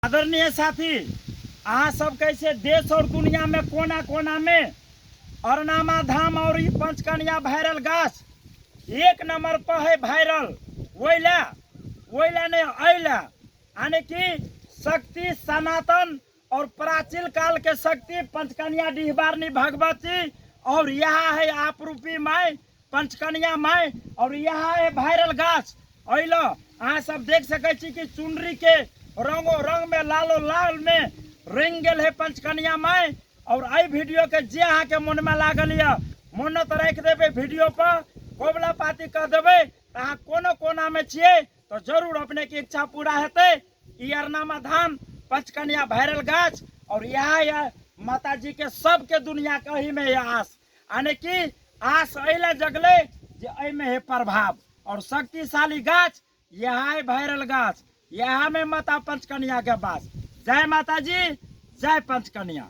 आदरणीय साथी, अहाँ सब कैसे देश और दुनिया में कोना कोना में अरनामा धाम और पंचकन्या वायरल गाछ एक नंबर पर है वायरल। वोइला ने अला यानी कि शक्ति सनातन और प्राचीन काल के शक्ति पंचकन्या डिहबारनी भगवती, और यहाँ है आपरूपी माई पंचकन्या माई, और यहाँ है वायरल गाछ। अल अहाँ सब देख सके कि चुनरी के रंगो रंग में लालो लाल में रंग गल है पंचकन्या माई। और आई वीडियो के जे अहाँ के मन में लागल या मन्नत रख देवे वीडियो पर कोबला पाती कर देवे, अहाँ कोनो कोना में छिए तो जरूर अपने की इच्छा पूरा हेते। ई अरनामा धाम पंचकन्या वायरल गाछ, और यहाँ माता जी के सबके दुनिया के ही में आस यानी कि आस अला जगले जे में है प्रभाव और शक्तिशाली गाछ। यहाँ है वायरल गाछ, यहाँ में माता पंचकन्या के पास। जय माता जी, जय पंचकन्या।